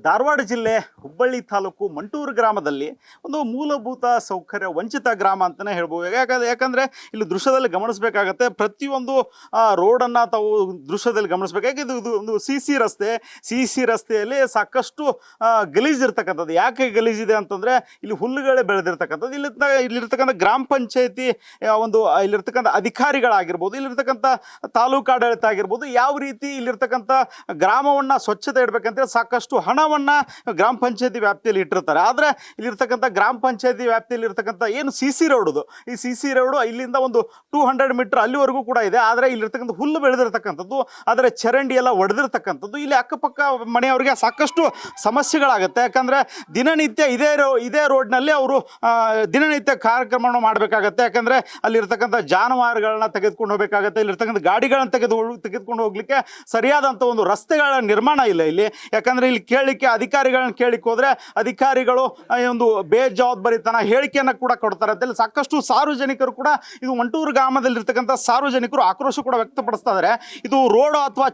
ಧಾರವಾಡ ಜಿಲ್ಲೆ ಹುಬ್ಬಳ್ಳಿ ತಾಲೂಕು ಮಂಟೂರು ಗ್ರಾಮದಲ್ಲಿ ಒಂದು ಮೂಲಭೂತ ಸೌಕರ್ಯ ವಂಚಿತ ಗ್ರಾಮ ಅಂತಲೇ ಹೇಳ್ಬೋದು. ಯಾಕಂದರೆ ಇಲ್ಲಿ ದೃಶ್ಯದಲ್ಲಿ ಗಮನಿಸಬೇಕಾಗತ್ತೆ, ಪ್ರತಿಯೊಂದು ರೋಡನ್ನು ತಾವು ದೃಶ್ಯದಲ್ಲಿ ಗಮನಿಸಬೇಕಾಗಿ ಇದು ಒಂದು ಸಿ ಸಿ ರಸ್ತೆಯಲ್ಲಿ ಸಾಕಷ್ಟು ಗಲೀಜಿರ್ತಕ್ಕಂಥದ್ದು. ಯಾಕೆ ಗಲೀಜಿದೆ ಅಂತಂದರೆ ಇಲ್ಲಿ ಹುಲ್ಲುಗಳೇ ಬೆಳೆದಿರ್ತಕ್ಕಂಥದ್ದು. ಇಲ್ಲಿರ್ತಕ್ಕಂಥ ಗ್ರಾಮ ಪಂಚಾಯತಿ ಇಲ್ಲಿರ್ತಕ್ಕಂಥ ಅಧಿಕಾರಿಗಳಾಗಿರ್ಬೋದು, ಇಲ್ಲಿರ್ತಕ್ಕಂಥ ತಾಲೂಕು ಆಡಳಿತ ಆಗಿರ್ಬೋದು, ಯಾವ ರೀತಿ ಇಲ್ಲಿರ್ತಕ್ಕಂಥ ಗ್ರಾಮವನ್ನು ಸ್ವಚ್ಛತೆ ಇಡಬೇಕಂತೇಳಿ ಸಾಕಷ್ಟು ಹಣವನ್ನು ಗ್ರಾಮ ಪಂಚಾಯತಿ ವ್ಯಾಪ್ತಿಯಲ್ಲಿ ಇಟ್ಟಿರ್ತಾರೆ. ಆದರೆ ಇಲ್ಲಿರ್ತಕ್ಕಂಥ ಗ್ರಾಮ ಪಂಚಾಯತಿ ವ್ಯಾಪ್ತಿಯಲ್ಲಿ ಇರ್ತಕ್ಕಂಥ ಏನು ಸಿ ರೋಡು, ಈ ಸಿ ರೋಡು ಇಲ್ಲಿಂದ ಒಂದು 200 ಮೀಟರ್ ಅಲ್ಲಿವರೆಗೂ ಕೂಡ ಇದೆ. ಆದರೆ ಇಲ್ಲಿರ್ತಕ್ಕಂಥ ಹುಲ್ಲು ಬೆಳೆದಿರ್ತಕ್ಕಂಥದ್ದು, ಆದರೆ ಚರಂಡಿ ಎಲ್ಲ ಒಡೆದಿರ್ತಕ್ಕಂಥದ್ದು, ಇಲ್ಲಿ ಅಕ್ಕಪಕ್ಕ ಮನೆಯವರಿಗೆ ಸಾಕಷ್ಟು ಸಮಸ್ಯೆಗಳಾಗುತ್ತೆ. ಯಾಕಂದರೆ ದಿನನಿತ್ಯ ಇದೇ ರೋಡ್ನಲ್ಲಿ ಅವರು ದಿನನಿತ್ಯ ಕಾರ್ಯಕ್ರಮವನ್ನು ಮಾಡಬೇಕಾಗತ್ತೆ. ಯಾಕಂದರೆ ಅಲ್ಲಿರ್ತಕ್ಕಂಥ ಜಾನುವಾರುಗಳನ್ನ ತೆಗೆದುಕೊಂಡು ಹೋಗಬೇಕಾಗತ್ತೆ, ಇಲ್ಲಿರ್ತಕ್ಕಂಥ ಗಾಡಿಗಳನ್ನ ತೆಗೆದುಕೊಂಡು ಹೋಗ್ಲಿಕ್ಕೆ ಸರಿಯಾದಂಥ ಒಂದು ರಸ್ತೆಗಳ ನಿರ್ಮಾಣ ಇಲ್ಲ ಇಲ್ಲಿ. ಯಾಕಂದರೆ ಇಲ್ಲಿ ಅಧಿಕಾರಿಗಳನ್ನ ಕೇಳಿಕ್ಕೆ ಹೋದರೆ ಅಧಿಕಾರಿಗಳು ಒಂದು ಬೇಜವಾಬ್ದಾರಿತನ ಹೇಳಿಕೆಯನ್ನು ಕೂಡ ಕೊಡ್ತಾರೆ ಅಂತೇಳಿ ಸಾಕಷ್ಟು ಸಾರ್ವಜನಿಕರು ಕೂಡ, ಇದು ಮಂಟೂರು ಗ್ರಾಮದಲ್ಲಿರ್ತಕ್ಕಂಥ ಸಾರ್ವಜನಿಕರು ಆಕ್ರೋಶ ಕೂಡ ವ್ಯಕ್ತಪಡಿಸ್ತಾ ಇದ್ದಾರೆ. ಇದು ರೋಡು ಅಥವಾ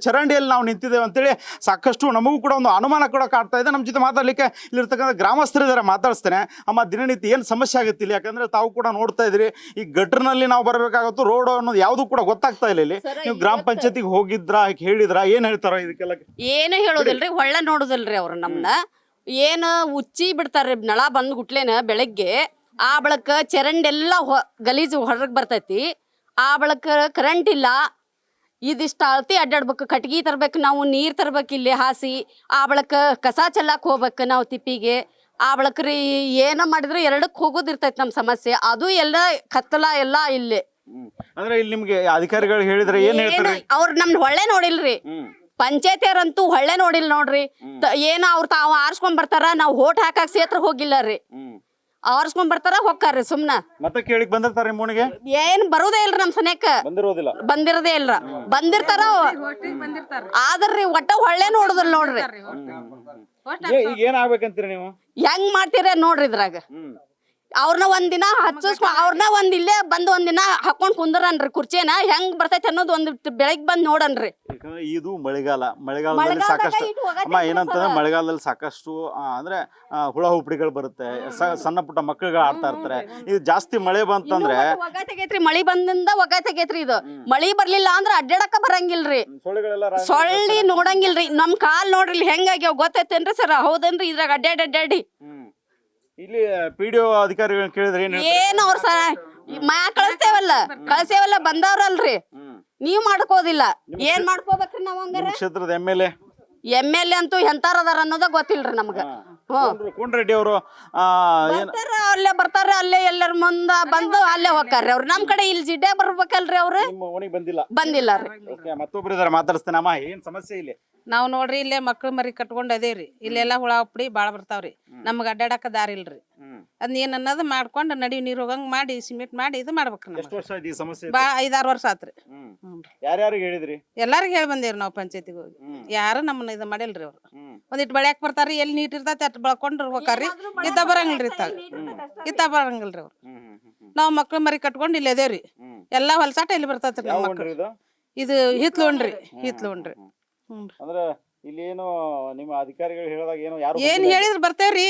ಚರಂಡಿಯಲ್ಲಿ ನಾವು ನಿಂತಿದ್ದೇವೆ ಅಂತೇಳಿ ಸಾಕಷ್ಟು ನಮಗೂ ಕೂಡ ಒಂದು ಅನುಮಾನ ಕೂಡ ಕಾಡ್ತಾ ಇದೆ. ನಮ್ಮ ಜೊತೆ ಮಾತಾಡಲಿಕ್ಕೆ ಇಲ್ಲಿರ್ತಕ್ಕಂಥ ಗ್ರಾಮಸ್ಥರಿದ್ದಾರೆ, ಮಾತಾಡಿಸ್ತೇನೆ. ಅಮ್ಮ, ದಿನನಿತ್ಯ ಏನು ಸಮಸ್ಯೆ ಆಗುತ್ತೆ ಇಲ್ಲಿ? ಯಾಕಂದರೆ ತಾವು ಕೂಡ ನೋಡ್ತಾ ಇದ್ರಿ, ಈ ಗಟ್ರಿನಲ್ಲಿ ನಾವು ಬರಬೇಕಾಗುತ್ತೋ ರೋಡು ಅನ್ನೋದು ಯಾವುದು ಕೂಡ ಗೊತ್ತಾಗ್ತಾ ಇಲ್ಲ ಇಲ್ಲಿ. ನೀವು ಗ್ರಾಮ ಪಂಚಾಯತಿಗೆ ಹೋಗಿದ್ರಾ, ಹೇಳಿದ್ರಾ, ಏನು ಹೇಳ್ತಾರ ಇದಕ್ಕೆಲ್ಲ? ಏನು ಹೇಳೋದಿಲ್ರಿ, ಹೊಳ್ಳ ನೋಡುದಿಲ್ರಿ ಅವ್ರು ನಮ್ಮನ್ನ. ಏನು ಉಚ್ಚಿ ಬಿಡ್ತಾರ್ರಿ ನಳ ಬಂದ್ ಗುಟ್ಲೇನ ಬೆಳಗ್ಗೆ. ಆ ಬಳಕ ಚರಂಡಿ ಎಲ್ಲ ಗಲೀಜು ಹೊರಗೆ ಬರ್ತೈತಿ. ಆ ಬಳಕ ಕರೆಂಟ್ ಇಲ್ಲ. ಇದಿಷ್ಟು ಅಳತಿ ಅಡ್ಡಾಡ್ಬೇಕು, ಕಟ್ಗಿ ತರ್ಬೇಕು, ನಾವು ನೀರು ತರ್ಬೇಕು ಇಲ್ಲಿ ಹಾಸಿ. ಆ ಬಳಕ ಕಸ ಚೆಲ್ಲಕ್ಕೆ ಹೋಗ್ಬೇಕು ನಾವು ತಿಪ್ಪಿಗೆ. ಆ ಬಳಕ್ರಿ ಏನ ಮಾಡಿದ್ರು ಎರಡಕ್ಕೆ ಹೋಗೋದಿರ್ತೈತಿ ನಮ್ಮ ಸಮಸ್ಯೆ. ಅದು ಎಲ್ಲ ಕತ್ತಲ ಎಲ್ಲ ಇಲ್ಲಿ. ಅಂದ್ರೆ ಇಲ್ಲಿ ನಿಮ್ಗೆ ಅಧಿಕಾರಿಗಳು ಹೇಳಿದ್ರೆ ಏನ್ ಹೇಳ್ತಾರೆ? ಅವ್ರು ನಮ್ನ ಹೊಳ್ಳೆ ನೋಡಿಲ್ರಿ. ಪಂಚಾಯತಿಯರಂತೂ ಹೊಳ್ಳೆ ನೋಡಿಲ್ ನೋಡ್ರಿ. ಏನ ಅವ್ರು ತಾವು ಆರ್ಸ್ಕೊಂಡ್ ಬರ್ತಾರ, ನಾವು ಓಟ್ ಹಾಕಾಕ್ ಸೇತ್ರ ಹೋಗಿಲ್ಲ ರೀ. ಆರ್ಸ್ಕೊಂಡ್ ಬರ್ತಾರ ಹೊಕ್ಕಾರ್ರಿ ಸುಮ್ನ. ಮತ್ತೆ ಕೇಳಿಕ್ ಬಂದಿರ್ತಾರ ನಿಮ್ಮನಿಗೆ? ಏನ್ ಬರುದೇ ಇಲ್ರಿ ನಮ್ ಸನೇಕ. ಬಂದಿರೋದೇ ಇಲ್ರ. ಬಂದಿರ್ತಾರ ಆದ್ರಿ ಒಟ್ಟ ಹೊಳ್ಳೆ ನೋಡುದಿಲ್ಲ ನೋಡ್ರಿ. ಏನ್ ಆಗ್ಬೇಕಂತೀರಿ ನೀವು? ಹೆಂಗ್ ಮಾಡ್ತೀರ ನೋಡ್ರಿ ಇದ್ರಾಗ. ಅವ್ರನ್ನ ಒಂದಿನ ಅವ್ರನ್ನ ಇಲ್ಲೇ ಬಂದ್ ಒಂದಿನ ಹಾಕೊಂಡ್ ಕುಂದ್ರನ್ರಿ ಕುರ್ಚಿನ. ಹೆಂಗ್ ಬರ್ತೈತಿ ಅನ್ನೋದು ಒಂದ್ ಬೆಳಗ್ಗೆ ಬಂದ್ ನೋಡನ್ರಿ. ಇದು ಮಳೆಗಾಲದಲ್ಲಿ ಸಾಕಷ್ಟು ಅಮ್ಮ ಏನಂತಂದ್ರೆ ಮಳೆಗಾಲದಲ್ಲಿ ಸಾಕಷ್ಟು ಅಂದ್ರೆ ಹುಳ ಹುಪ್ಪಡಿಗಳು ಬರುತ್ತೆ, ಸಣ್ಣ ಪುಟ್ಟ ಮಕ್ಕಳುಗಳು ಆಡ್ತಾ ಇರ್ತಾರೆ. ಇದು ಜಾಸ್ತಿ ಮಳೆ ಬಂತಂದ್ರೆ ಒಗ ತೆಗೈತ್ರಿ. ಮಳಿ ಬಂದಿಂದ ಒಗ ತೆಗೈತ್ರಿ. ಇದು ಮಳಿ ಬರ್ಲಿಲ್ಲ ಅಂದ್ರ ಅಡ್ಡಾಡಕ ಬರಂಗಿಲ್ರಿ, ಸೊಳ್ಳಿ ನೋಡಂಗಿಲ್ರಿ. ನಮ್ ಕಾಲ್ ನೋಡ್ರಿ ಹೆಂಗಾಗ್ಯಾವ ಗೊತ್ತೈತೇನ್ರಿ ಸರ್? ಹೌದೇನ್ರಿ? ಇದ್ರಾಗ ಅಡ್ಡಾಡಿ ಇಲ್ಲಿ ಪಿಡಿಒ ಅಧಿಕಾರಿಗಳನ್ನ ಕೇಳಿದ್ರೆ ಏನ್ ಅವ್ರ ಸರ ಕಳ್ಸೇವಲ್ಲ ಬಂದವ್ರಲ್ರಿ. ನೀವ್ ಮಾಡ್ಕೋದಿಲ್ಲ, ಏನ್ ಮಾಡ್ಕೋಬೇಕ್ರಿ ನಾವ್? ಹಂಗಾರ ಕ್ಷೇತ್ರದ ಎಂ ಎಲ್ ಎ ಅಂತೂ ಎಂತಾರ ಅದಾರ ಅನ್ನೋದ ಗೊತ್ತಿಲ್ರಿ ನಮ್ಗ. ಕೋನರೆಡ್ಡಿ ಅವರು ಅಲ್ಲೇ ಬರ್ತಾರ, ಅಲ್ಲೇ ಎಲ್ಲರ ಮುಂದ ಬಂದು ಅಲ್ಲೇ ಹೋಗ್ತಾರ್ರಿ ಅವ್ರು. ನಮ್ ಕಡೆ ಇಲ್ಲಿ ಜಿಡ್ಡೆ ಬರ್ಬೇಕಲ್ರಿ ಅವ್ರು. ಬಂದಿಲ್ಲ ರೀ. ಮತ್ತೊಬ್ರು ಇದಾರೆ, ಮಾತಾಡಿಸ್ತೇನೆ. ಅಮ್ಮ, ಏನ್ ಸಮಸ್ಯೆ ಇಲ್ಲಿ? ನಾವ್ ನೋಡ್ರಿ ಇಲ್ಲೇ ಮಕ್ಳು ಮರಿ ಕಟ್ಕೊಂಡ್ ಅದೇವ್ರಿ. ಇಲ್ಲೆಲ್ಲಾ ಹುಳ ಹುಪ್ಪಡಿ ಬಾಳ ಬರ್ತಾವ್ರಿ. ನಮ್ಗ ಅಡ್ಡಾಡಕ ದಾರಿ ಇಲ್ರಿ. ಅದ್ ಏನ್ ಅನ್ನೋದು ಮಾಡ್ಕೊಂಡ್ ನಡಿ ನೀರ್ ಹೋಗಂಗ್ ಮಾಡಿ ಸಿಮೆಂಟ್ ಮಾಡಿ ಇದು ಮಾಡ್ಬೇಕ್ರಿ. ಎಷ್ಟು ವರ್ಷ ಆಯ್ತು ಈ ಸಮಸ್ಯೆ? 5-6 ವರ್ಷ ಆತ್ರಿ. ಯಾರ್ಯಾರಿಗೆ ಹೇಳಿದ್ರಿ? ಎಲ್ಲಾರಿಗ ಹೇಳಿ ಬಂದೇವ್ರಿ ನಾವ್ ಪಂಚಾಯತಿಗೆ ಹೋಗಿ. ಯಾರು ನಮ್ಮನ್ನ ಇದು ಮಾಡಿಲ್ರಿ ಅವ್ರು. ಒಂದಿಟ್ ಬೆಳ್ಯಾಕ್ ಬರ್ತಾರ್ರಿ, ಎಲ್ಲಿ ನೀಟ್ ಇರ್ತೈತಿ ಅಟ್ ಬೆಳ್ಕೊಂಡ್ರ ಹೋಗಾರ್ರಿ. ಇತ್ತ ಬರಂಗಿಲ್ರಿ, ಇತ್ತ ಬರಂಗಿಲ್ರಿ ಅವ್ರು. ನಾವ್ ಮಕ್ಳು ಮರಿ ಕಟ್ಕೊಂಡ್ ಇಲ್ಲಿ ಅದೇವ್ರಿ. ಎಲ್ಲಾ ಹೊಲ್ಸಾಟ ಇಲ್ಲಿ ಬರ್ತೈತ್ರಿ ನಮ್ ಮಕ್ಳು. ಇದು ಹಿತ್ಲೋಣ್ರಿ. ಅಂದ್ರೆ ಇಲ್ಲಿ ಏನು ನಿಮ್ಮ ಅಧಿಕಾರಿಗಳು ಹೇಳಿದಾಗ ಏನು ಯಾರು ಏನ್ ಹೇಳಿದ್ರ ಬರ್ತೇವ್ರಿ,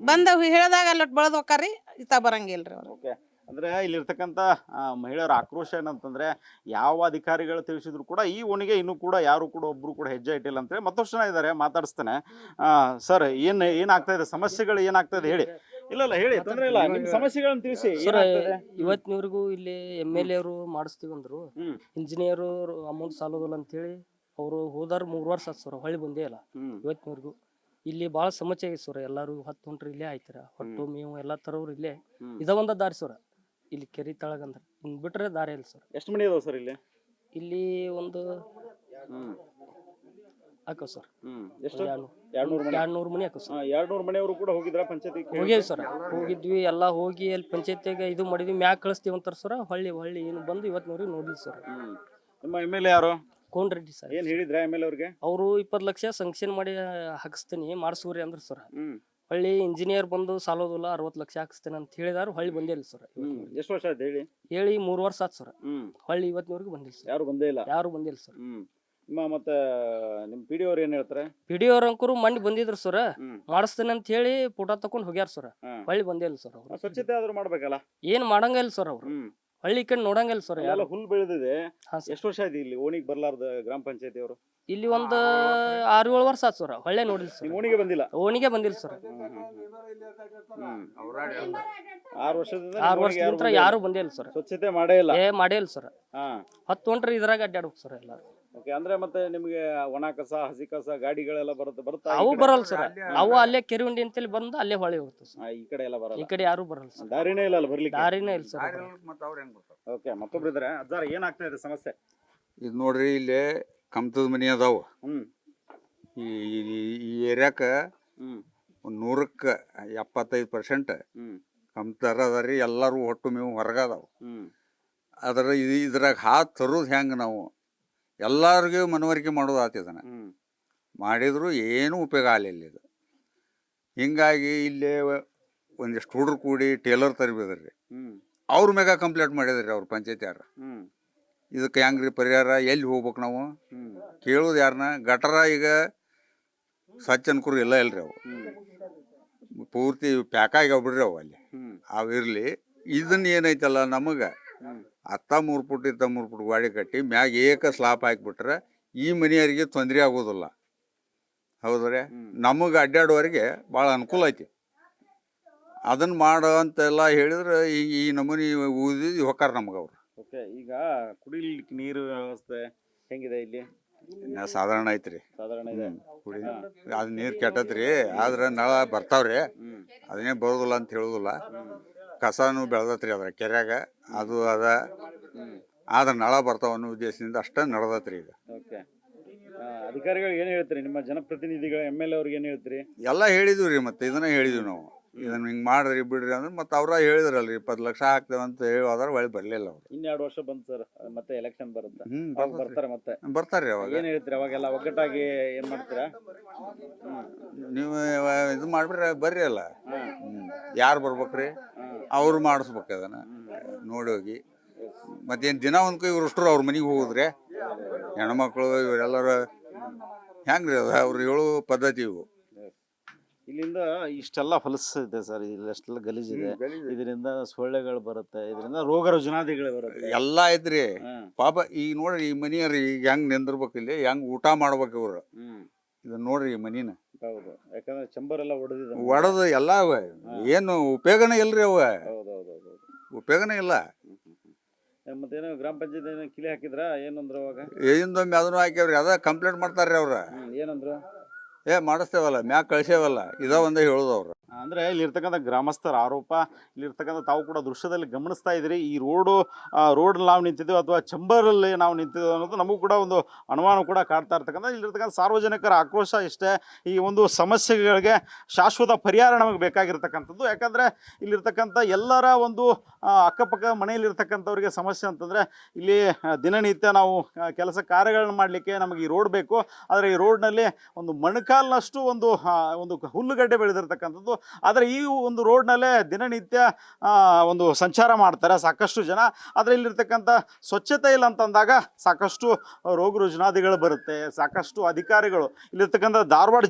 ಬಂದ ಹೇಳಿದಾಗ ಅಲ್ಲಿ ಬಳದ್ ಹೋಗ್ತಾರ್ರಿ, ಇತ್ತ ಬರಂಗಿಲ್ರಿ ಅವ್ರು. ಅಂದ್ರೆ ಇಲ್ಲಿರ್ತಕ್ಕಂಥ ಮಹಿಳೆಯರ ಆಕ್ರೋಶ ಏನಂತಂದ್ರೆ ಯಾವ ಅಧಿಕಾರಿಗಳು ತಿಳಿಸಿದ್ರು ಕೂಡ ಈ ಓಣಿಗೆ ಇನ್ನೂ ಕೂಡ ಯಾರು ಕೂಡ ಒಬ್ರು ಕೂಡ ಹೆಜ್ಜೆ ಇಟ್ಟಿಲ್ಲ ಅಂತೇಳಿ ಮತ್ತಷ್ಟು ಜನ ಇದ್ದಾರೆ, ಮಾತಾಡಿಸ್ತೇನೆ. ಸರ್, ಏನಾಗ್ತಾ ಇದೆ? ಸಮಸ್ಯೆಗಳು ಏನಾಗ್ತಾ ಇದೆ ಹೇಳಿ. ಇಲ್ಲ ಹೇಳಿ, ತೊಂದ್ರೆ ಇಲ್ಲ, ನಿಮ್ ಸಮಸ್ಯೆಗಳನ್ನ ತಿಳಿಸಿ. ಇವತ್ತಿನವರೆಗೂ ಇಲ್ಲಿ MLA ಅವರು ಮಾಡಿಸ್ತೀವಿ ಅಂದ್ರು. ಇಂಜಿನಿಯರ್ ಅಮೌಂಟ್ ಸಾಲೋದಿಲ್ಲ ಅಂತ ಹೇಳಿ ಅವರು ಹೋದಾರ 3 ವರ್ಷ ಆತ್ ಸರ್, ಹೊಳ್ಳಿ ಬಂದೇ ಇಲ್ಲ ಇವತ್ತಿನವರೆಗೂ. ಇಲ್ಲಿ ಬಾಳ ಸಮಸ್ಯೆ ಐತಿ ಸರ್. ಎಲ್ಲಾರು 10 ಹೊಂಟ್ರಿ ಇಲ್ಲೇ ಆಯ್ತಾರ, ಹೊಟ್ಟು ಮೇವು ಎಲ್ಲಾ ತರವ್ರು ಇಲ್ಲೇ. ಇದ ಒಂದ ದಾರಿ ಸರ್, ಇಲ್ಲಿ ಕೆರಿ ತಳಗಂದ್ರ ಹಿಂಗ್ ಬಿಟ್ರೆ ದಾರಿ ಇಲ್ಲ ಸರ್. ಎಷ್ಟು ಮನೆ ಅದಾವ ಸರ್ ಇಲ್ಲಿ? ಇಲ್ಲಿ ಒಂದು ಹಾಕವ್ ಸರ್, ಎಷ್ಟು? 200 ಮನೆ ಹಾಕವ್ ಸರ್. 200 ಮನೆಯವರು ಕೂಡ ಹೋಗಿದ್ರ ಪಂಚಾಯತಿ? ಹೋಗ್ಯಾವ ಸರ್, ಹೋಗಿದ್ವಿ. ಎಲ್ಲಾ ಹೋಗಿ ಅಲ್ಲಿ ಪಂಚಾಯತಿಗೆ ಇದು ಮಾಡಿದ್ವಿ, ಮ್ಯಾಗ ಕಳಿಸ್ತೀವಿ ಅಂತಾರ ಸರ್. ಹೊಳ್ಳಿ ಏನು ಬಂದು ಇವತ್ತಿನವ್ರಿಗೆ ನೋಡಿದ್ವಿ ಸರ್. ನಿಮ್ಮ MLA ಯಾರು? ಕೋನರೆಡ್ಡಿ ಸರ್. ಏನ್ ಹೇಳಿದ್ರ MLA ಅವ್ರಿಗೆ? ಅವರು 20 ಲಕ್ಷ ಸಂಕ್ಷನ್ ಮಾಡಿ ಹಾಕಿಸ್ತೀನಿ ಮಾಡಿಸೂರಿ ಅಂದ್ರ ಸರ್. ಹೊಳ್ಳಿ ಇಂಜಿನಿಯರ್ ಬಂದು ಸಾಲೋದಿಲ್ಲ, 60 ಲಕ್ಷ ಹಾಕಿಸ್ತೇನೆ ಅಂತ ಹೇಳಿದಾರ. ಹೊಳ್ಳಿ ಬಂದಿಲ್ಲ ಸರ್. ಎಷ್ಟು ವರ್ಷ ಆಯ್ತು ಹೇಳಿ? 3 ವರ್ಷ ಆತ್ ಸರ್. ಹೊಳ್ಳಿ ಇವತ್ತಿನವರೆಗೂ ಬಂದಿಲ್ಲ ಸರ್. ಯಾರು ಬಂದೇ ಇಲ್ಲ? ಯಾರು ಬಂದಿಲ್ಲ ಸರ್. ಮತ್ತೆ ನಿಮ್ಮ ಪಿ ಡಿ ಅವ್ರು ಏನು ಹೇಳ್ತಾರೆ? ಪಿ ಡಿ ಅವ್ರ ಅಂಕರು ಮಣ್ಣಿ ಬಂದಿದ್ರು ಸರ್, ಹ್ಮ್. ಮಾಡಿಸ್ತೇನೆ ಅಂತ ಹೇಳಿ ಫೋಟೋ ತಕೊಂಡ್ ಹೋಗ್ಯಾರ ಸರ್. ಹ್ಮ್. ಹೊಳ್ಳಿ ಬಂದೇ ಇಲ್ಲ ಸರ್ ಅವ್ರು. ಸ್ವಚ್ಛತೆ ಆದ್ರೂ ಮಾಡ್ಬೇಕಲ್ಲ. ಏನ್ ಮಾಡಂಗಿಲ್ಲ ಸರ್ ಅವ್ರು. ಹ್ಮ್. ಹಳ್ಳಿ ಕಡೆ ನೋಡಂಗಿಲ್ಲ ಸರ್ ಎಲ್ಲ ಯಾರು. ಹುಲ್ ಬೆಳೆದಿದೆ. ಹಾ ಸರ್. ಎಷ್ಟು ವರ್ಷ ಆಯ್ತು ಇಲ್ಲಿ ಓಣಿಗೆ ಬರ್ಲಾರ್ದ ಗ್ರಾಮ ಪಂಚಾಯತಿ ಅವರು? ಇಲ್ಲಿ ಒಂದ್ 6-7 ವರ್ಷ ಆತ್ ಸರ್. ಹೊಳ್ಳೆ ನೋಡಿಲ್ಲ ಸರ್. ನಿಮ್ಮ ಓಣಿಗೆ ಬಂದಿಲ್ಲ? ಓಣಿಗೆ ಬಂದಿಲ್ಲ ಸರ್. 6 ವರ್ಷದಿಂದ 6 ವರ್ಷದಿಂದ ಯಾರು ಬಂದೇ ಇಲ್ಲ ಸರ್. ಸ್ವಚ್ಛತೆ ಮಾಡೇ ಇಲ್ಲ. ಮಾಡೇ ಇಲ್ಲ ಸರ್. ಹಾ. 10 ಹೊಂಟ್ರಿ ಇದ್ರಾಗ ಅಡ್ಡಾಡ್ಬೇಕು ಸರ್ ಎಲ್ಲ. ಓಕೆ, ಅಂದ್ರೆ ಮತ್ತೆ ನಿಮ್ಗೆ ಒಣ ಕಸ ಹಸಿ ಕಸ ಗಾಡಿಗಳೆಲ್ಲ ಬರ್ತಾ ಅವು ಬರಲ್ಲ ಸರ್. ಅವು ಅಲ್ಲೇ ಕೆರೆ ಉಂಡಿ ಅಂತೇಳಿ ಬಂದು ಅಲ್ಲೇ ಹೊಳೆ ಹೋಗ್ತದೆ ಸರ್. ಈ ಕಡೆ ಎಲ್ಲ ಬರಲ್ಲ. ಈ ಕಡೆ ಯಾರು ಬರಲ್ಲ ಸರ್. ದಾರಿನೇ ಇಲ್ಲ ಅಲ್ಲ ಬರ್ಲಿಕ್ಕೆ. ದಾರಿನೇ ಇಲ್ಲ ಸರ್. ಓಕೆ, ಮತ್ತೊಬ್ರು ಇದಾರೆ. ಅಜ್ಜಾರ ಏನಾಗ್ತಾ ಇದೆ ಸಮಸ್ಯೆ? ಇದು ನೋಡ್ರಿ, ಇಲ್ಲಿ ಕಮ್ತದ ಮನಿ ಅದಾವ. ಹ್ಮ್. ಈ ಏರಿಯಾಕ ಹ್ಮ್. ಒಂದು 100ಕ್ಕೆ 75% ಹ್ಮ್. ಕಮ್ತಾರ ಅದಾರಿ. ಎಲ್ಲರೂ ಹೊಟ್ಟು ಮೇವು ಹೊರಗದಾವ. ಹ್ಮ್. ಅದರ ಇದ್ರಾಗ ಹಾತ್ ತರೋದು ಹೆಂಗೆ ನಾವು ಎಲ್ಲರಿಗೂ ಮನವರಿಕೆ ಮಾಡೋದು ಆತಿದನ ಹ್ಮ್. ಮಾಡಿದ್ರು ಏನೂ ಉಪಯೋಗ ಆಗಲಿಲ್ಲ ಇದು. ಹಿಂಗಾಗಿ ಇಲ್ಲೇ ಒಂದಿಷ್ಟು ಹುಡುಗರು ಕೂಡಿ ಟೇಲರ್ ತರಬೇದ್ರಿ. ಹ್ಮ್. ಅವ್ರ ಮ್ಯಾಗ ಕಂಪ್ಲೇಂಟ್ ಮಾಡಿದ್ರಿ ಅವ್ರ ಪಂಚಾಯತ್ ಯಾರ. ಹ್ಮ್. ಇದಕ್ಕೆ ಹೆಂಗ್ರಿ ಪರಿಹಾರ, ಎಲ್ಲಿ ಹೋಗ್ಬೇಕು ನಾವು ಹ್ಮ್. ಕೇಳೋದು ಯಾರನ್ನ? ಗಟರ ಈಗ ಸ್ವಚ್ಛ ಅನ್ಕೂರು ಇಲ್ಲ ಇಲ್ರಿ ಅವು. ಹ್ಮ್. ಪೂರ್ತಿ ಪ್ಯಾಕಾಗಿ ಬಿಡ್ರಿ ಅವು ಅಲ್ಲಿ. ಹ್ಮ್. ಅವು ಇರಲಿ. ಇದನ್ನ ಏನೈತಲ್ಲ ನಮಗೆ ಹ್ಮ್. ಅತ್ತ 3 ಫುಟ್ ಇತ್ತ 3 ಫುಟ್ ಗಾಡಿ ಕಟ್ಟಿ ಮ್ಯಾಗ ಏಕ ಸ್ಲಾಪ್ ಹಾಕಿಬಿಟ್ರೆ ಈ ಮನೆಯವರಿಗೆ ತೊಂದರೆ ಆಗೋದಿಲ್ಲ. ಹೌದ್ರಿ? ನಮಗೆ ಅಡ್ಡಾಡುವವರಿಗೆ ಭಾಳ ಅನುಕೂಲ ಐತಿ. ಅದನ್ನು ಮಾಡೋ ಅಂತೆಲ್ಲ ಹೇಳಿದ್ರೆ ಈ ನಮೂನಿ ಊದಿ ಹೊಕ್ಕಾರ ನಮಗೆ ಅವ್ರು. ಓಕೆ, ಈಗ ಕುಡಿಲಿಕ್ಕೆ ನೀರು ವ್ಯವಸ್ಥೆ ಹೆಂಗಿದೆ ಇಲ್ಲಿ? ಸಾಧಾರಣ ಐತ್ರಿ. ಸಾಧಾರಣ ಇದೆ. ಕುಡಿ ಅದು ನೀರು ಕೆಟ್ಟತ್ರಿ. ಆದ್ರೆ ನಳ ಬರ್ತಾವ್ರಿ. ಅದನ್ನೇ ಬರೋದಿಲ್ಲ ಅಂತ ಹೇಳೋದಿಲ್ಲ. ಕಸನೂ ಬೆಳೆದತ್ರಿ ಅದ್ರ ಕೆರೆಯಾಗ. ಅದು ಅದ. ಆದ್ರೆ ನಳ ಬರ್ತಾವ ಅನ್ನೋ ಉದ್ದೇಶದಿಂದ ಅಷ್ಟೇ ನಡೆದತ್ರಿ ಈಗ. ಓಕೆ, ಅಧಿಕಾರಿಗಳು ಏನು ಹೇಳ್ತೀರಿ? ನಿಮ್ಮ ಜನಪ್ರತಿನಿಧಿಗಳು MLA ಅವ್ರಿಗೆ ಏನು ಹೇಳ್ತೀರಿ? ಎಲ್ಲ ಹೇಳಿದ್ವಿ ರೀ. ಮತ್ತೆ ಇದನ್ನ ಹೇಳಿದ್ವಿ ನಾವು, ಇದನ್ನ ಹಿಂಗೆ ಮಾಡ್ರಿ ಬಿಡ್ರಿ ಅಂದ್ರೆ. ಮತ್ತೆ ಅವ್ರ ಹೇಳಿದ್ರಲ್ರಿ 20 ಲಕ್ಷ ಹಾಕ್ತೇವೆ ಅಂತ ಹೇಳಿ ಹೋದ್ರೆ ಒಳ್ಳೆ ಬರಲಿಲ್ಲ ಅವ್ರು. 2 ವರ್ಷ ಬಂತು ಸರ್, ಮತ್ತೆ ಎಲೆಕ್ಷನ್ ಬರುತ್ತೆ. ಬರ್ತಾರೆ ಮತ್ತೆ ಬರ್ತಾರ್ರಿ ಅವಾಗ. ಏನು ಹೇಳ್ತೀರಿ? ಅವಾಗೆಲ್ಲ ಒಗ್ಗಟ್ಟಾಗಿ ಏನು ಮಾಡ್ತೀರಾ? ನೀವು ಇದು ಮಾಡ್ಬಿಡ್ರಿ ಬರ್ರಿ ಅಲ್ಲ. ಯಾರು ಬರ್ಬೇಕ್ರಿ? ಅವ್ರು ಮಾಡಿಸ್ಬೇಕು ಅದನ್ನ ನೋಡಿ ಹೋಗಿ. ಮತ್ತೇನು ದಿನ ಒಂದ್ಕೊ ಇವ್ರು ಅಷ್ಟರು ಅವ್ರ ಮನೆಗೆ ಹೋಗುದ್ರಿ ಹೆಣ್ಮಕ್ಳು ಇವರೆಲ್ಲರೂ ಹೆಂಗ್ರಿ? ಅದು ಅವ್ರು ಹೇಳೋ ಪದ್ಧತಿ ಇವು. ಇಲ್ಲಿಂದ ಇಷ್ಟೆಲ್ಲ ಹೊಲಸಿದೆ ಸರ್, ಇಲ್ಲೆಷ್ಟೆಲ್ಲ ಗಲೀಜಿದೆ. ಇದರಿಂದ ಸೊಳ್ಳೆಗಳು ಬರುತ್ತೆ, ಇದರಿಂದ ರೋಗ ರುಜಿನಾದಿಗಳು ಬರುತ್ತೆ, ಎಲ್ಲ ಐತ್ರಿ. ಪಾಪ ಈಗ ನೋಡ್ರಿ ಈ ಮನಿಯವ್ರಿ ಈಗ ಹೆಂಗ್ ನಿಂದಿರ್ಬೇಕು, ಇಲ್ಲಿ ಹೆಂಗ್ ಊಟ ಮಾಡ್ಬೇಕು ಇವ್ರು. ಇದನ್ನ ನೋಡ್ರಿ ಈ ಮನಿನ. ಹೌದು, ಯಾಕಂದ್ರೆ ಚಂಬರ್ ಎಲ್ಲ ಒಡದು ಎಲ್ಲ ಏನು ಉಪಯೋಗನೇ ಇಲ್ರಿ ಅವ. ಉಪಯೋಗನೇ ಇಲ್ಲ. ಮತ್ತೇನೋ ಗ್ರಾಮ ಪಂಚಾಯತ್ ಏನೋ ಕಿಲಿ ಹಾಕಿದ್ರ ಏನಂದ್ರು? ಅವಾಗ ಏನಿಂದೊಮ್ಮೆ ಅದನ್ನು ಹಾಕ್ಯಾವ್ರಿ. ಅದ ಕಂಪ್ಲೇಂಟ್ ಮಾಡ್ತಾರ್ರಿ ಅವ್ರ. ಏನಂದ್ರು? ಮಾಡಿಸ್ತೇವಲ್ಲ, ಮ್ಯಾಗ ಕಳ್ಸೇವಲ್ಲ, ಇದ ಒಂದೇ ಹೇಳುದು ಅವ್ರು. ಅಂದರೆ ಇಲ್ಲಿರ್ತಕ್ಕಂಥ ಗ್ರಾಮಸ್ಥರ ಆರೋಪ, ಇಲ್ಲಿರ್ತಕ್ಕಂಥ ತಾವು ಕೂಡ ದೃಶ್ಯದಲ್ಲಿ ಗಮನಿಸ್ತಾ ಇದ್ದೀರಿ. ಈ ರೋಡ್ ನಾವು ನಿಂತಿದ್ದೇವೆ ಅಥವಾ ಚಂಬರಲ್ಲಿ ನಾವು ನಿಂತಿದ್ದೇವೆ ಅನ್ನೋದು ನಮಗೂ ಕೂಡ ಒಂದು ಅನುಮಾನ ಕೂಡ ಕಾಡ್ತಾ ಇರ್ತಕ್ಕಂಥ. ಇಲ್ಲಿರ್ತಕ್ಕಂಥ ಸಾರ್ವಜನಿಕರ ಆಕ್ರೋಶ ಇಷ್ಟೇ. ಈ ಒಂದು ಸಮಸ್ಯೆಗಳಿಗೆ ಶಾಶ್ವತ ಪರಿಹಾರ ನಮಗೆ ಬೇಕಾಗಿರ್ತಕ್ಕಂಥದ್ದು. ಯಾಕಂದರೆ ಇಲ್ಲಿರ್ತಕ್ಕಂಥ ಎಲ್ಲರ ಒಂದು ಅಕ್ಕಪಕ್ಕ ಮನೆಯಲ್ಲಿರ್ತಕ್ಕಂಥವ್ರಿಗೆ ಸಮಸ್ಯೆ ಅಂತಂದರೆ, ಇಲ್ಲಿ ದಿನನಿತ್ಯ ನಾವು ಕೆಲಸ ಕಾರ್ಯಗಳನ್ನ ಮಾಡಲಿಕ್ಕೆ ನಮಗೆ ಈ ರೋಡ್ ಬೇಕು. ಆದರೆ ಈ ರೋಡ್ನಲ್ಲಿ ಒಂದು ಮೊಣಕಾಲಿನಷ್ಟು ಒಂದು ಹುಲ್ಲುಗಡ್ಡೆ ಬೆಳೆದಿರ್ತಕ್ಕಂಥದ್ದು. ಆದರೆ ಈ ಒಂದು ರೋಡ್ನಲ್ಲೇ ದಿನನಿತ್ಯ ಒಂದು ಸಂಚಾರ ಮಾಡ್ತಾರೆ ಸಾಕಷ್ಟು ಜನ. ಆದರೆ ಇಲ್ಲಿರ್ತಕ್ಕಂಥ ಸ್ವಚ್ಛತೆ ಇಲ್ಲ ಅಂತಂದಾಗ ಸಾಕಷ್ಟು ರೋಗ ರುಜಿನಾದಿಗಳು ಬರುತ್ತೆ. ಸಾಕಷ್ಟು ಅಧಿಕಾರಿಗಳು, ಇಲ್ಲಿರ್ತಕ್ಕಂಥ ಧಾರವಾಡ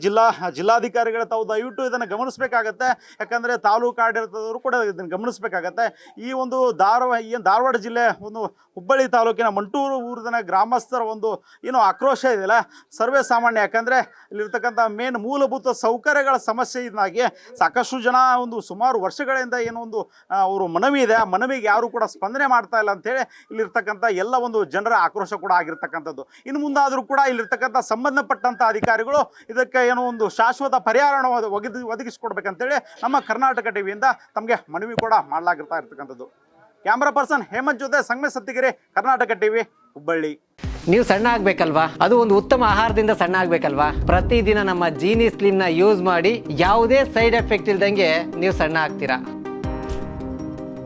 ಜಿಲ್ಲಾಧಿಕಾರಿಗಳು ತಾವು ದಯವಿಟ್ಟು ಇದನ್ನು ಗಮನಿಸಬೇಕಾಗತ್ತೆ. ಯಾಕಂದರೆ ತಾಲೂಕು ಆಡಳಿತದವರು ಕೂಡ ಇದನ್ನು ಗಮನಿಸಬೇಕಾಗತ್ತೆ. ಈ ಒಂದು ಧಾರವಾಡ ಜಿಲ್ಲೆ ಒಂದು ಹುಬ್ಬಳ್ಳಿ ತಾಲೂಕಿನ ಮಂಟೂರು ಊರಿನ ಗ್ರಾಮಸ್ಥರ ಒಂದು ಏನು ಆಕ್ರೋಶ ಇದೆಯಲ್ಲ, ಸರ್ವೇ ಸಾಮಾನ್ಯ. ಯಾಕಂದರೆ ಇಲ್ಲಿರ್ತಕ್ಕಂಥ ಮೇನ್ ಮೂಲಭೂತ ಸೌಕರ್ಯಗಳ ಸಮಸ್ಯೆಯಿಂದಾಗಿ ಸಾಕಷ್ಟು ಜನ ಒಂದು ಸುಮಾರು ವರ್ಷಗಳಿಂದ ಏನೋ ಒಂದು ಅವರು ಮನವಿ ಇದೆ, ಆ ಮನವಿಗೆ ಯಾರು ಕೂಡ ಸ್ಪಂದನೆ ಮಾಡ್ತಾ ಇಲ್ಲ ಅಂತೇಳಿ ಇಲ್ಲಿರ್ತಕ್ಕಂಥ ಎಲ್ಲ ಒಂದು ಜನರ ಆಕ್ರೋಶ ಕೂಡ ಆಗಿರ್ತಕ್ಕಂಥದ್ದು. ಇನ್ನು ಮುಂದಾದರೂ ಕೂಡ ಇಲ್ಲಿರ್ತಕ್ಕಂಥ ಸಂಬಂಧಪಟ್ಟಂಥ ಅಧಿಕಾರಿಗಳು ಇದಕ್ಕೆ ಏನೋ ಒಂದು ಶಾಶ್ವತ ಪರಿಹಾರವನ್ನು ಒದಗಿಸಿಕೊಡ್ಬೇಕಂತೇಳಿ ನಮ್ಮ ಕರ್ನಾಟಕ ಟಿವಿಯಿಂದ ತಮಗೆ ಮನವಿ ಕೂಡ ಮಾಡಲಾಗಿರ್ತಾ ಇರ್ತಕ್ಕಂಥದ್ದು. ಕ್ಯಾಮ್ರಾ ಪರ್ಸನ್ ಹೇಮಂತ್ ಜೊತೆ ಸಂಗಮೇಶ್ ಸತ್ತಿಗೆರೆ, ಕರ್ನಾಟಕ ಟಿವಿ, ಹುಬ್ಬಳ್ಳಿ. ನೀವು ಸಣ್ಣ ಆಗ್ಬೇಕಲ್ವಾ? ಅದು ಒಂದು ಉತ್ತಮ ಆಹಾರದಿಂದ ಸಣ್ಣ ಆಗ್ಬೇಕಲ್ವಾ? ಪ್ರತಿದಿನ ನಮ್ಮ ಜೀನಿ ಸ್ಲಿಮ್ನ ಯೂಸ್ ಮಾಡಿ ಯಾವುದೇ ಸೈಡ್ ಎಫೆಕ್ಟ್ ಇಲ್ದಂಗೆ ನೀವು ಸಣ್ಣ ಆಗ್ತೀರಾ.